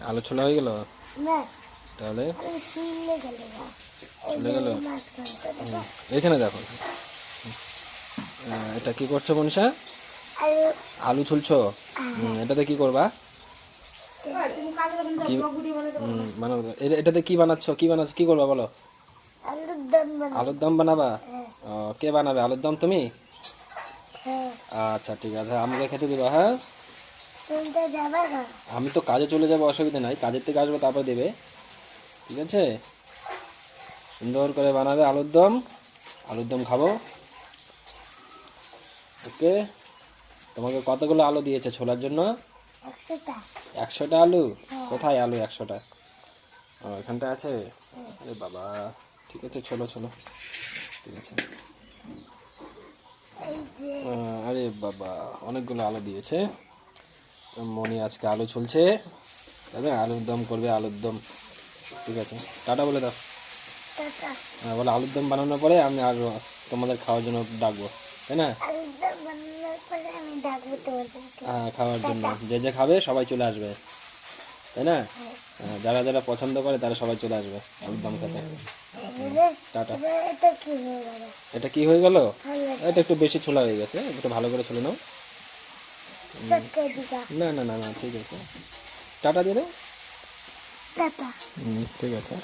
আলু ছোলা হয়ে গেল না তাহলে চলে গেল চলে গেল এখানে দেখো এটা কি করছো মনীষা আলু ছুলছো এটাতে কি করবা কি মানে এটাতে কি বানাচ্ছ কি করবা বলো আলুর দম বানাবা কে বানাবে আলুর দম তুমি আচ্ছা ঠিক আছে আমাকে খেতে দিবা হ্যাঁ আমি তো কাজে চলে যাবো অসুবিধা নাই কাজের থেকে আসবো তারপর দেবে ঠিক আছে সুন্দর করে বানাবে আলুর দম খাবো ওকে তোমাকে কতগুলো আলু দিয়েছে ছোলার জন্য 100টা আলু কোথায় আলু 100টা এখানটা আছে আরে বাবা ঠিক আছে চলো ঠিক আছে আরে বাবা অনেকগুলো আলু দিয়েছে মনি আজকে আলু ছুলছে তবে আলুর দম করবে আলুর দম ঠিক আছে টাটা বলে দাও বলে আলুর দম বানানোর পরে আমি আর তোমাদের খাওয়ার জন্য ডাকবো তাই না হ্যাঁ খাওয়ার জন্য যে খাবে সবাই চলে আসবে তাই না যারা যারা পছন্দ করে তারা সবাই চলে আসবে আলুর দম খেতে টাটা এটা কি হয়ে গেল এটা একটু বেশি ছোলা হয়ে গেছে একটু ভালো করে ছোলে নাও না না না না ঠিক আছে টাটা দিয়ে দাও ঠিক আছে